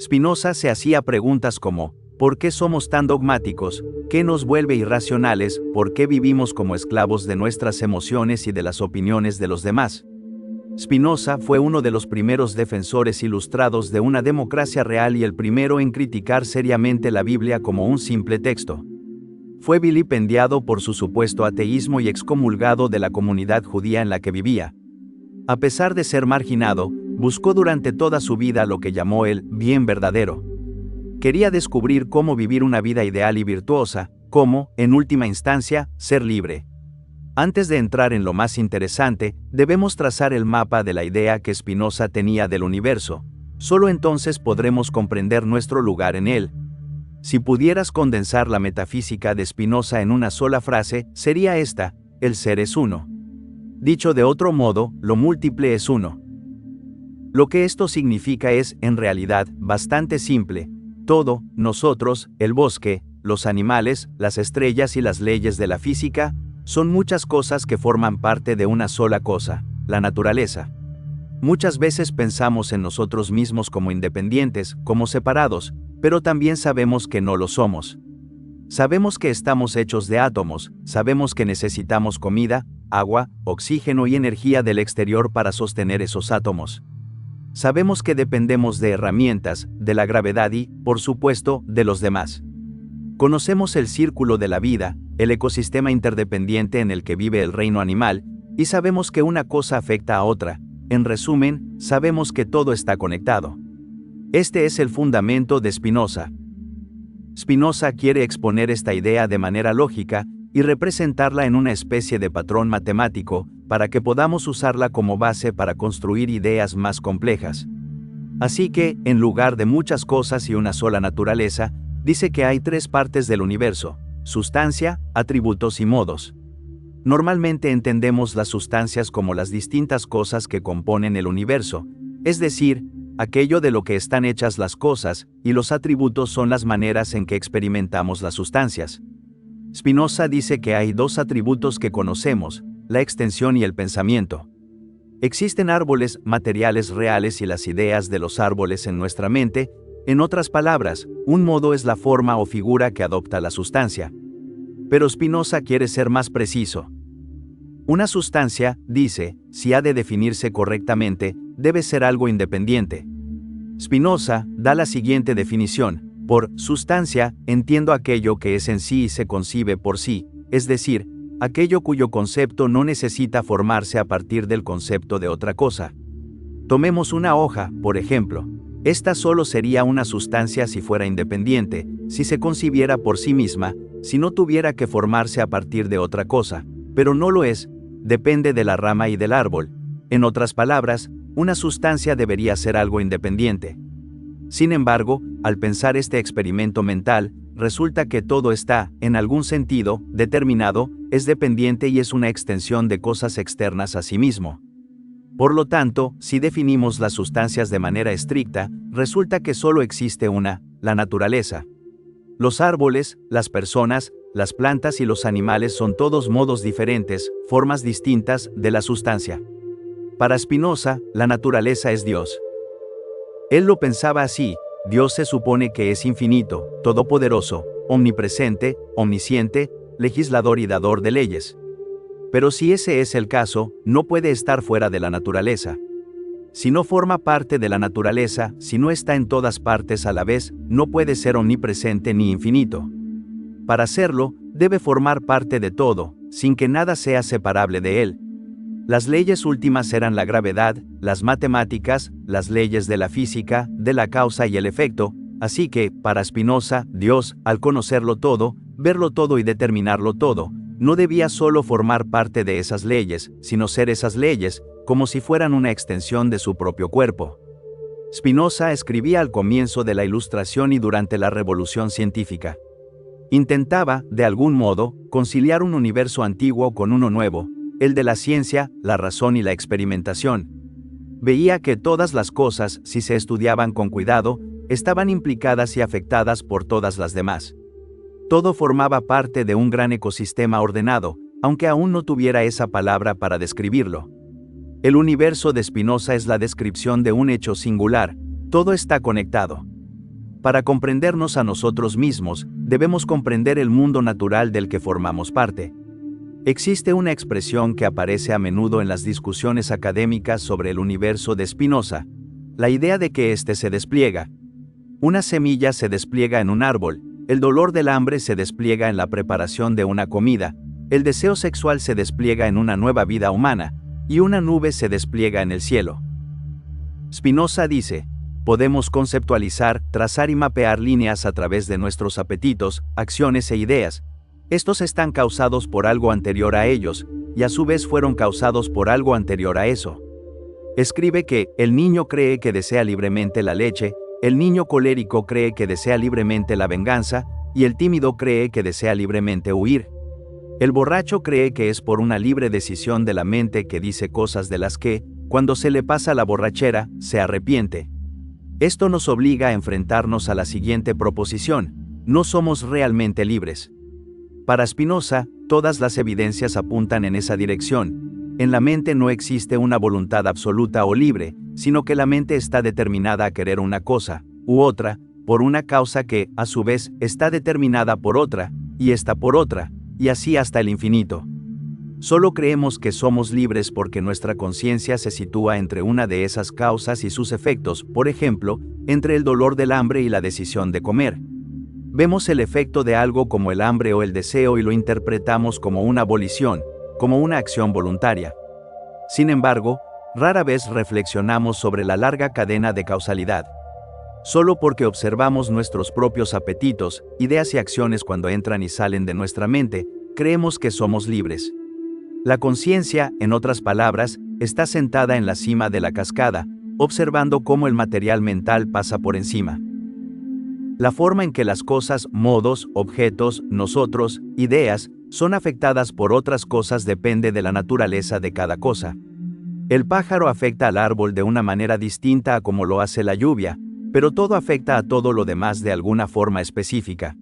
Spinoza se hacía preguntas como: ¿por qué somos tan dogmáticos? ¿Qué nos vuelve irracionales? ¿Por qué vivimos como esclavos de nuestras emociones y de las opiniones de los demás? Spinoza fue uno de los primeros defensores ilustrados de una democracia real y el primero en criticar seriamente la Biblia como un simple texto. Fue vilipendiado por su supuesto ateísmo y excomulgado de la comunidad judía en la que vivía. A pesar de ser marginado, buscó durante toda su vida lo que llamó el bien verdadero. Quería descubrir cómo vivir una vida ideal y virtuosa, cómo, en última instancia, ser libre. Antes de entrar en lo más interesante, debemos trazar el mapa de la idea que Spinoza tenía del universo. Solo entonces podremos comprender nuestro lugar en él. Si pudieras condensar la metafísica de Spinoza en una sola frase, sería esta: el ser es uno. Dicho de otro modo, lo múltiple es uno. Lo que esto significa es, en realidad, bastante simple. Todo, nosotros, el bosque, los animales, las estrellas y las leyes de la física, son muchas cosas que forman parte de una sola cosa, la naturaleza. Muchas veces pensamos en nosotros mismos como independientes, como separados, pero también sabemos que no lo somos. Sabemos que estamos hechos de átomos, sabemos que necesitamos comida, agua, oxígeno y energía del exterior para sostener esos átomos. Sabemos que dependemos de herramientas, de la gravedad y, por supuesto, de los demás. Conocemos el círculo de la vida, el ecosistema interdependiente en el que vive el reino animal, y sabemos que una cosa afecta a otra. En resumen, sabemos que todo está conectado. Este es el fundamento de Spinoza. Spinoza quiere exponer esta idea de manera lógica y representarla en una especie de patrón matemático, para que podamos usarla como base para construir ideas más complejas. Así que, en lugar de muchas cosas y una sola naturaleza, dice que hay tres partes del universo: sustancia, atributos y modos. Normalmente entendemos las sustancias como las distintas cosas que componen el universo, es decir, aquello de lo que están hechas las cosas, y los atributos son las maneras en que experimentamos las sustancias. Spinoza dice que hay dos atributos que conocemos: la extensión y el pensamiento. Existen árboles materiales reales y las ideas de los árboles en nuestra mente. En otras palabras, un modo es la forma o figura que adopta la sustancia. Pero Spinoza quiere ser más preciso. Una sustancia, dice, si ha de definirse correctamente, debe ser algo independiente. Spinoza da la siguiente definición: por sustancia, entiendo aquello que es en sí y se concibe por sí, es decir, aquello cuyo concepto no necesita formarse a partir del concepto de otra cosa. Tomemos una hoja, por ejemplo. Esta solo sería una sustancia si fuera independiente, si se concibiera por sí misma, si no tuviera que formarse a partir de otra cosa, pero no lo es, depende de la rama y del árbol. En otras palabras, una sustancia debería ser algo independiente. Sin embargo, al pensar este experimento mental, resulta que todo está, en algún sentido, determinado, es dependiente y es una extensión de cosas externas a sí mismo. Por lo tanto, si definimos las sustancias de manera estricta, resulta que solo existe una, la naturaleza. Los árboles, las personas, las plantas y los animales son todos modos diferentes, formas distintas de la sustancia. Para Spinoza, la naturaleza es Dios. Él lo pensaba así: Dios se supone que es infinito, todopoderoso, omnipresente, omnisciente, legislador y dador de leyes. Pero si ese es el caso, no puede estar fuera de la naturaleza. Si no forma parte de la naturaleza, si no está en todas partes a la vez, no puede ser omnipresente ni infinito. Para serlo, debe formar parte de todo, sin que nada sea separable de él. Las leyes últimas eran la gravedad, las matemáticas, las leyes de la física, de la causa y el efecto, así que, para Spinoza, Dios, al conocerlo todo, verlo todo y determinarlo todo, no debía solo formar parte de esas leyes, sino ser esas leyes, como si fueran una extensión de su propio cuerpo. Spinoza escribía al comienzo de la Ilustración y durante la Revolución Científica. Intentaba, de algún modo, conciliar un universo antiguo con uno nuevo, el de la ciencia, la razón y la experimentación. Veía que todas las cosas, si se estudiaban con cuidado, estaban implicadas y afectadas por todas las demás. Todo formaba parte de un gran ecosistema ordenado, aunque aún no tuviera esa palabra para describirlo. El universo de Spinoza es la descripción de un hecho singular: todo está conectado. Para comprendernos a nosotros mismos, debemos comprender el mundo natural del que formamos parte. Existe una expresión que aparece a menudo en las discusiones académicas sobre el universo de Spinoza, la idea de que éste se despliega. Una semilla se despliega en un árbol, el dolor del hambre se despliega en la preparación de una comida, el deseo sexual se despliega en una nueva vida humana, y una nube se despliega en el cielo. Spinoza dice: podemos conceptualizar, trazar y mapear líneas a través de nuestros apetitos, acciones e ideas. Estos están causados por algo anterior a ellos, y a su vez fueron causados por algo anterior a eso. Escribe que, el niño cree que desea libremente la leche, el niño colérico cree que desea libremente la venganza, y el tímido cree que desea libremente huir. El borracho cree que es por una libre decisión de la mente que dice cosas de las que, cuando se le pasa la borrachera, se arrepiente. Esto nos obliga a enfrentarnos a la siguiente proposición: no somos realmente libres. Para Spinoza, todas las evidencias apuntan en esa dirección. En la mente no existe una voluntad absoluta o libre, sino que la mente está determinada a querer una cosa, u otra, por una causa que, a su vez, está determinada por otra, y esta por otra, y así hasta el infinito. Solo creemos que somos libres porque nuestra conciencia se sitúa entre una de esas causas y sus efectos, por ejemplo, entre el dolor del hambre y la decisión de comer. Vemos el efecto de algo como el hambre o el deseo y lo interpretamos como una volición, como una acción voluntaria. Sin embargo, rara vez reflexionamos sobre la larga cadena de causalidad. Solo porque observamos nuestros propios apetitos, ideas y acciones cuando entran y salen de nuestra mente, creemos que somos libres. La conciencia, en otras palabras, está sentada en la cima de la cascada, observando cómo el material mental pasa por encima. La forma en que las cosas, modos, objetos, nosotros, ideas, son afectadas por otras cosas depende de la naturaleza de cada cosa. El pájaro afecta al árbol de una manera distinta a como lo hace la lluvia, pero todo afecta a todo lo demás de alguna forma específica.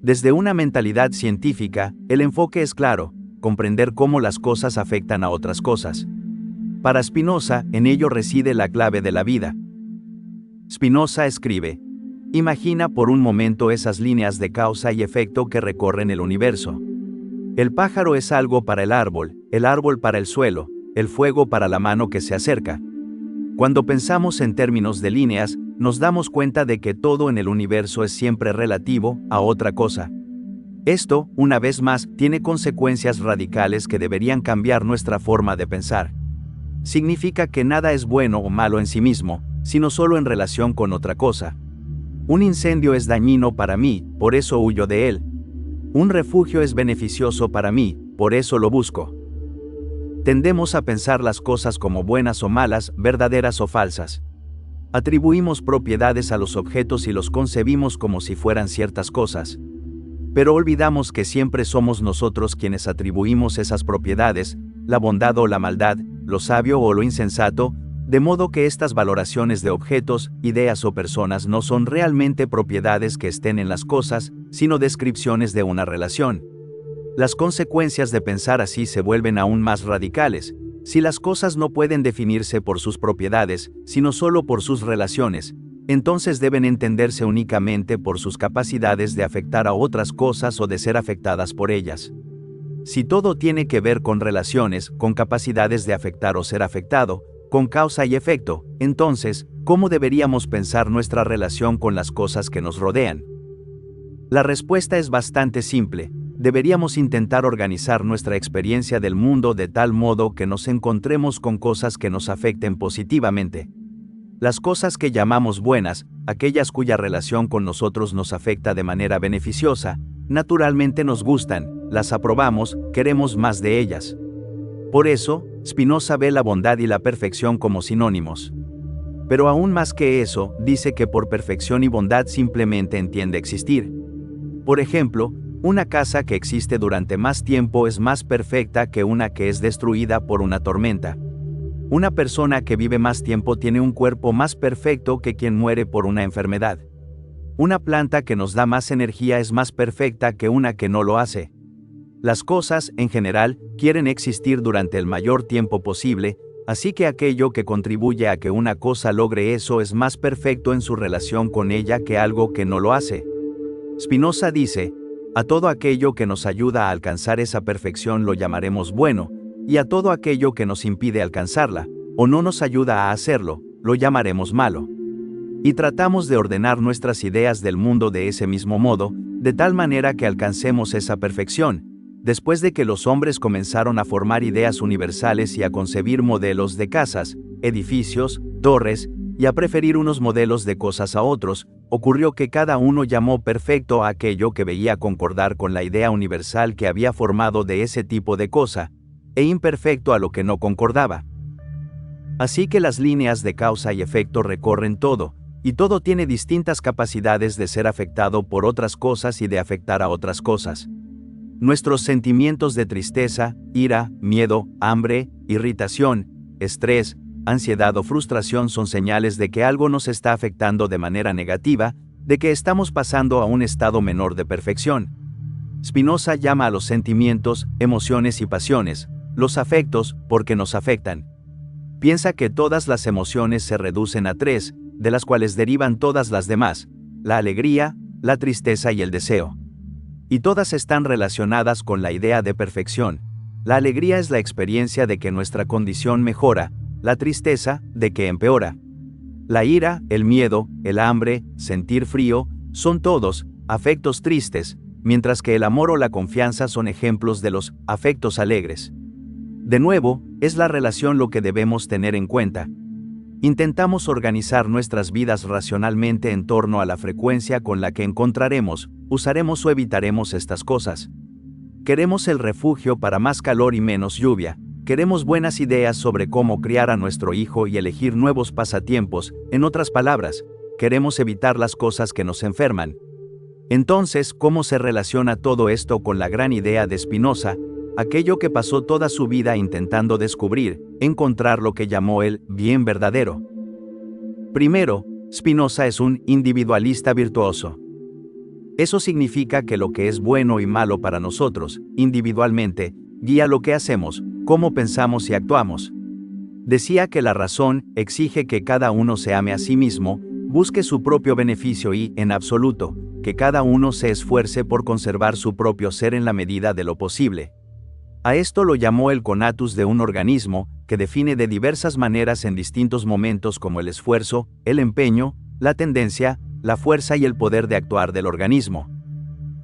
Desde una mentalidad científica, el enfoque es claro: comprender cómo las cosas afectan a otras cosas. Para Spinoza, en ello reside la clave de la vida. Spinoza escribe: imagina por un momento esas líneas de causa y efecto que recorren el universo. El pájaro es algo para el árbol para el suelo, el fuego para la mano que se acerca. Cuando pensamos en términos de líneas, nos damos cuenta de que todo en el universo es siempre relativo a otra cosa. Esto, una vez más, tiene consecuencias radicales que deberían cambiar nuestra forma de pensar. Significa que nada es bueno o malo en sí mismo, sino solo en relación con otra cosa. Un incendio es dañino para mí, por eso huyo de él. Un refugio es beneficioso para mí, por eso lo busco. Tendemos a pensar las cosas como buenas o malas, verdaderas o falsas. Atribuimos propiedades a los objetos y los concebimos como si fueran ciertas cosas. Pero olvidamos que siempre somos nosotros quienes atribuimos esas propiedades, la bondad o la maldad, lo sabio o lo insensato, de modo que estas valoraciones de objetos, ideas o personas no son realmente propiedades que estén en las cosas, sino descripciones de una relación. Las consecuencias de pensar así se vuelven aún más radicales. Si las cosas no pueden definirse por sus propiedades, sino solo por sus relaciones, entonces deben entenderse únicamente por sus capacidades de afectar a otras cosas o de ser afectadas por ellas. Si todo tiene que ver con relaciones, con capacidades de afectar o ser afectado, con causa y efecto, entonces, ¿cómo deberíamos pensar nuestra relación con las cosas que nos rodean? La respuesta es bastante simple: deberíamos intentar organizar nuestra experiencia del mundo de tal modo que nos encontremos con cosas que nos afecten positivamente. Las cosas que llamamos buenas, aquellas cuya relación con nosotros nos afecta de manera beneficiosa, naturalmente nos gustan, las aprobamos, queremos más de ellas. Por eso, Spinoza ve la bondad y la perfección como sinónimos. Pero aún más que eso, dice que por perfección y bondad simplemente entiende existir. Por ejemplo, una casa que existe durante más tiempo es más perfecta que una que es destruida por una tormenta. Una persona que vive más tiempo tiene un cuerpo más perfecto que quien muere por una enfermedad. Una planta que nos da más energía es más perfecta que una que no lo hace. Las cosas, en general, quieren existir durante el mayor tiempo posible, Así que aquello que contribuye a que una cosa logre eso es más perfecto en su relación con ella que algo que no lo hace. Spinoza dice, a todo aquello que nos ayuda a alcanzar esa perfección lo llamaremos bueno, y a todo aquello que nos impide alcanzarla, o no nos ayuda a hacerlo, lo llamaremos malo. Y tratamos de ordenar nuestras ideas del mundo de ese mismo modo, de tal manera que alcancemos esa perfección, después de que los hombres comenzaron a formar ideas universales y a concebir modelos de casas, edificios, torres, y a preferir unos modelos de cosas a otros, ocurrió que cada uno llamó perfecto a aquello que veía concordar con la idea universal que había formado de ese tipo de cosa, e imperfecto a lo que no concordaba. Así que las líneas de causa y efecto recorren todo, y todo tiene distintas capacidades de ser afectado por otras cosas y de afectar a otras cosas. Nuestros sentimientos de tristeza, ira, miedo, hambre, irritación, estrés, ansiedad o frustración son señales de que algo nos está afectando de manera negativa, de que estamos pasando a un estado menor de perfección. Spinoza llama a los sentimientos, emociones y pasiones, los afectos, porque nos afectan. Piensa que todas las emociones se reducen a tres, de las cuales derivan todas las demás: la alegría, la tristeza y el deseo. Y todas están relacionadas con la idea de perfección. La alegría es la experiencia de que nuestra condición mejora, la tristeza, de que empeora. La ira, el miedo, el hambre, sentir frío, son todos afectos tristes, mientras que el amor o la confianza son ejemplos de los afectos alegres. De nuevo, es la relación lo que debemos tener en cuenta. Intentamos organizar nuestras vidas racionalmente en torno a la frecuencia con la que encontraremos, usaremos o evitaremos estas cosas. Queremos el refugio para más calor y menos lluvia. Queremos buenas ideas sobre cómo criar a nuestro hijo y elegir nuevos pasatiempos. En otras palabras, queremos evitar las cosas que nos enferman. Entonces, ¿cómo se relaciona todo esto con la gran idea de Spinoza, aquello que pasó toda su vida intentando descubrir, encontrar lo que llamó el bien verdadero? Primero, Spinoza es un individualista virtuoso. Eso significa que lo que es bueno y malo para nosotros, individualmente, guía lo que hacemos, cómo pensamos y actuamos. Decía que la razón exige que cada uno se ame a sí mismo, busque su propio beneficio y, en absoluto, que cada uno se esfuerce por conservar su propio ser en la medida de lo posible. A esto lo llamó el conatus de un organismo, que define de diversas maneras en distintos momentos como el esfuerzo, el empeño, la tendencia, la fuerza y el poder de actuar del organismo.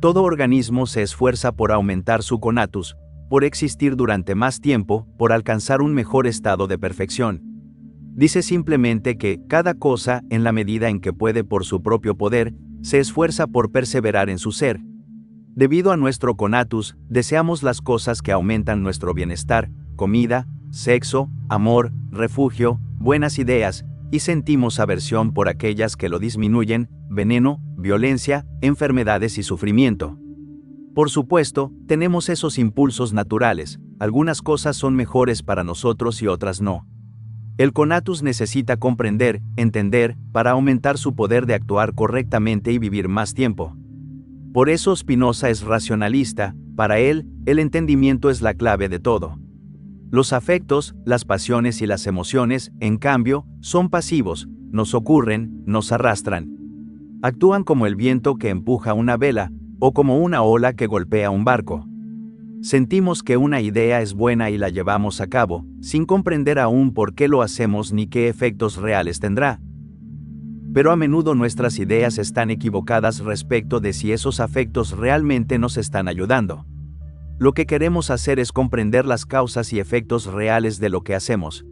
Todo organismo se esfuerza por aumentar su conatus, por existir durante más tiempo, por alcanzar un mejor estado de perfección. Dice simplemente que cada cosa, en la medida en que puede por su propio poder, se esfuerza por perseverar en su ser. Debido a nuestro conatus, deseamos las cosas que aumentan nuestro bienestar, comida, sexo, amor, refugio, buenas ideas, y sentimos aversión por aquellas que lo disminuyen, veneno, violencia, enfermedades y sufrimiento. Por supuesto, tenemos esos impulsos naturales, algunas cosas son mejores para nosotros y otras no. El conatus necesita comprender, entender, para aumentar su poder de actuar correctamente y vivir más tiempo. Por eso Spinoza es racionalista, para él, el entendimiento es la clave de todo. Los afectos, las pasiones y las emociones, en cambio, son pasivos, nos ocurren, nos arrastran. Actúan como el viento que empuja una vela, o como una ola que golpea un barco. Sentimos que una idea es buena y la llevamos a cabo, sin comprender aún por qué lo hacemos ni qué efectos reales tendrá. Pero a menudo nuestras ideas están equivocadas respecto de si esos afectos realmente nos están ayudando. Lo que queremos hacer es comprender las causas y efectos reales de lo que hacemos.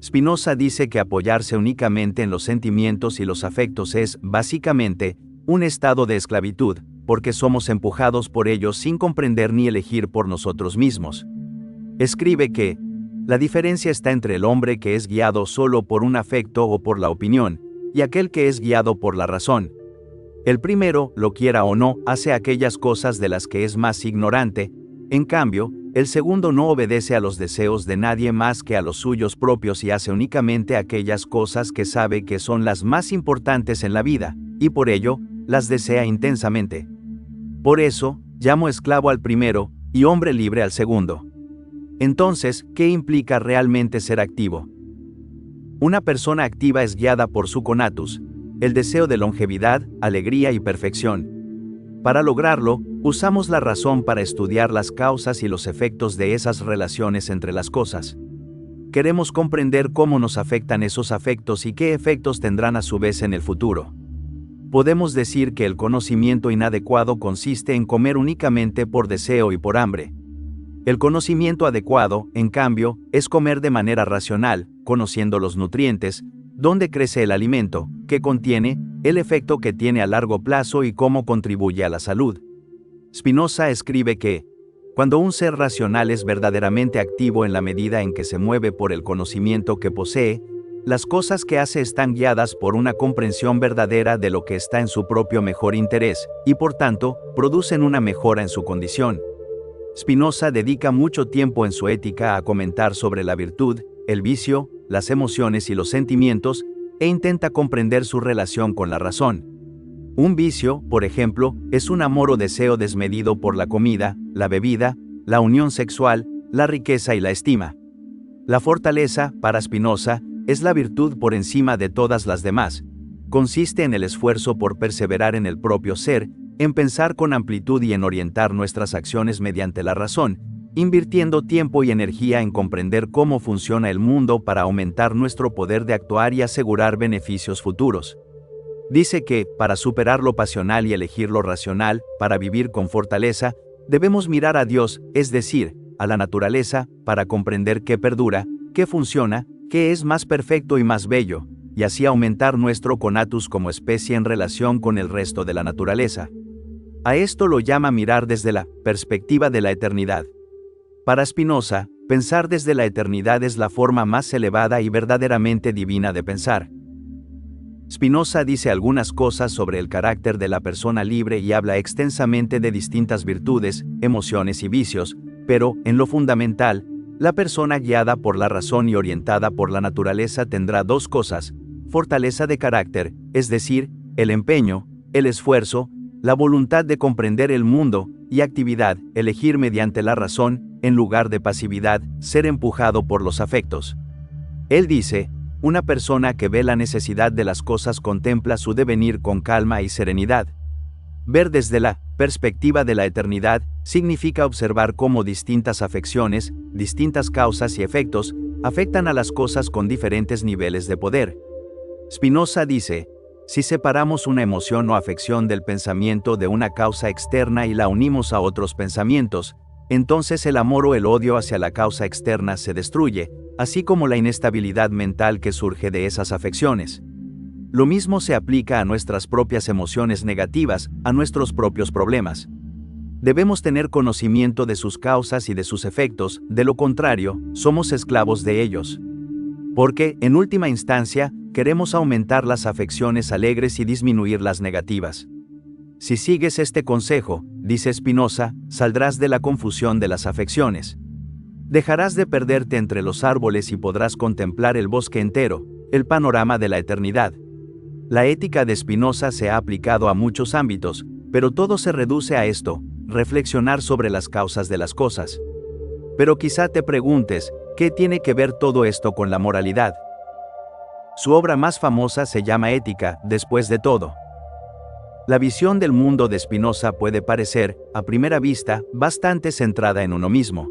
Spinoza dice que apoyarse únicamente en los sentimientos y los afectos es, básicamente, un estado de esclavitud, porque somos empujados por ellos sin comprender ni elegir por nosotros mismos. Escribe que, la diferencia está entre el hombre que es guiado solo por un afecto o por la opinión, y aquel que es guiado por la razón. El primero, lo quiera o no, hace aquellas cosas de las que es más ignorante. En cambio, el segundo no obedece a los deseos de nadie más que a los suyos propios y hace únicamente aquellas cosas que sabe que son las más importantes en la vida, y por ello, las desea intensamente. Por eso, llamo esclavo al primero, y hombre libre al segundo. Entonces, ¿qué implica realmente ser activo? Una persona activa es guiada por su conatus, el deseo de longevidad, alegría y perfección. Para lograrlo, usamos la razón para estudiar las causas y los efectos de esas relaciones entre las cosas. Queremos comprender cómo nos afectan esos afectos y qué efectos tendrán a su vez en el futuro. Podemos decir que el conocimiento inadecuado consiste en comer únicamente por deseo y por hambre. El conocimiento adecuado, en cambio, es comer de manera racional, conociendo los nutrientes, dónde crece el alimento, qué contiene, el efecto que tiene a largo plazo y cómo contribuye a la salud. Spinoza escribe que, cuando un ser racional es verdaderamente activo en la medida en que se mueve por el conocimiento que posee, las cosas que hace están guiadas por una comprensión verdadera de lo que está en su propio mejor interés, y por tanto, producen una mejora en su condición. Spinoza dedica mucho tiempo en su Ética a comentar sobre la virtud, el vicio, las emociones y los sentimientos, e intenta comprender su relación con la razón. Un vicio, por ejemplo, es un amor o deseo desmedido por la comida, la bebida, la unión sexual, la riqueza y la estima. La fortaleza, para Spinoza, es la virtud por encima de todas las demás. Consiste en el esfuerzo por perseverar en el propio ser, en pensar con amplitud y en orientar nuestras acciones mediante la razón, invirtiendo tiempo y energía en comprender cómo funciona el mundo para aumentar nuestro poder de actuar y asegurar beneficios futuros. Dice que, para superar lo pasional y elegir lo racional, para vivir con fortaleza, debemos mirar a Dios, es decir, a la naturaleza, para comprender qué perdura, qué funciona, qué es más perfecto y más bello, y así aumentar nuestro conatus como especie en relación con el resto de la naturaleza. A esto lo llama mirar desde la perspectiva de la eternidad. Para Spinoza, pensar desde la eternidad es la forma más elevada y verdaderamente divina de pensar. Spinoza dice algunas cosas sobre el carácter de la persona libre y habla extensamente de distintas virtudes, emociones y vicios, pero, en lo fundamental, la persona guiada por la razón y orientada por la naturaleza tendrá dos cosas: fortaleza de carácter, es decir, el empeño, el esfuerzo, la voluntad de comprender el mundo, y actividad, elegir mediante la razón, en lugar de pasividad, ser empujado por los afectos. Él dice, una persona que ve la necesidad de las cosas contempla su devenir con calma y serenidad. Ver desde la perspectiva de la eternidad significa observar cómo distintas afecciones, distintas causas y efectos, afectan a las cosas con diferentes niveles de poder. Spinoza dice, si separamos una emoción o afección del pensamiento de una causa externa y la unimos a otros pensamientos, entonces el amor o el odio hacia la causa externa se destruye, así como la inestabilidad mental que surge de esas afecciones. Lo mismo se aplica a nuestras propias emociones negativas, a nuestros propios problemas. Debemos tener conocimiento de sus causas y de sus efectos, de lo contrario, somos esclavos de ellos. Porque, en última instancia, queremos aumentar las afecciones alegres y disminuir las negativas. Si sigues este consejo, dice Spinoza, saldrás de la confusión de las afecciones. Dejarás de perderte entre los árboles y podrás contemplar el bosque entero, el panorama de la eternidad. La ética de Spinoza se ha aplicado a muchos ámbitos, pero todo se reduce a esto, reflexionar sobre las causas de las cosas. Pero quizá te preguntes, ¿qué tiene que ver todo esto con la moralidad? Su obra más famosa se llama Ética, después de todo. La visión del mundo de Spinoza puede parecer, a primera vista, bastante centrada en uno mismo.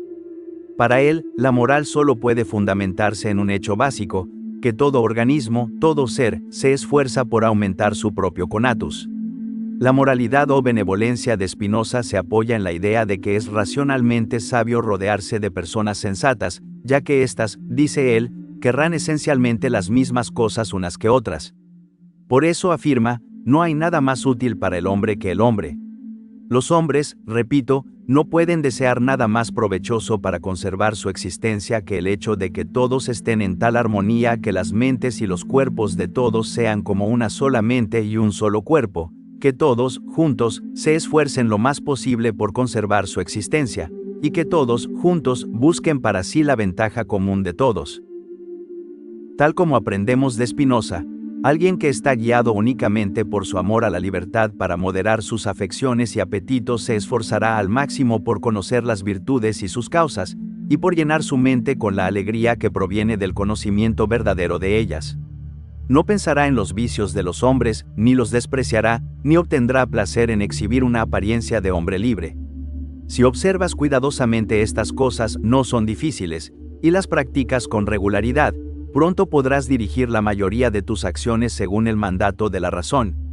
Para él, la moral solo puede fundamentarse en un hecho básico, que todo organismo, todo ser, se esfuerza por aumentar su propio conatus. La moralidad o benevolencia de Spinoza se apoya en la idea de que es racionalmente sabio rodearse de personas sensatas, ya que éstas, dice él, querrán esencialmente las mismas cosas unas que otras. Por eso afirma, no hay nada más útil para el hombre que el hombre. Los hombres, repito, no pueden desear nada más provechoso para conservar su existencia que el hecho de que todos estén en tal armonía que las mentes y los cuerpos de todos sean como una sola mente y un solo cuerpo, que todos, juntos, se esfuercen lo más posible por conservar su existencia, y que todos, juntos, busquen para sí la ventaja común de todos. Tal como aprendemos de Spinoza, alguien que está guiado únicamente por su amor a la libertad para moderar sus afecciones y apetitos se esforzará al máximo por conocer las virtudes y sus causas, y por llenar su mente con la alegría que proviene del conocimiento verdadero de ellas. No pensará en los vicios de los hombres, ni los despreciará, ni obtendrá placer en exhibir una apariencia de hombre libre. Si observas cuidadosamente estas cosas, no son difíciles, y las practicas con regularidad, pronto podrás dirigir la mayoría de tus acciones según el mandato de la razón,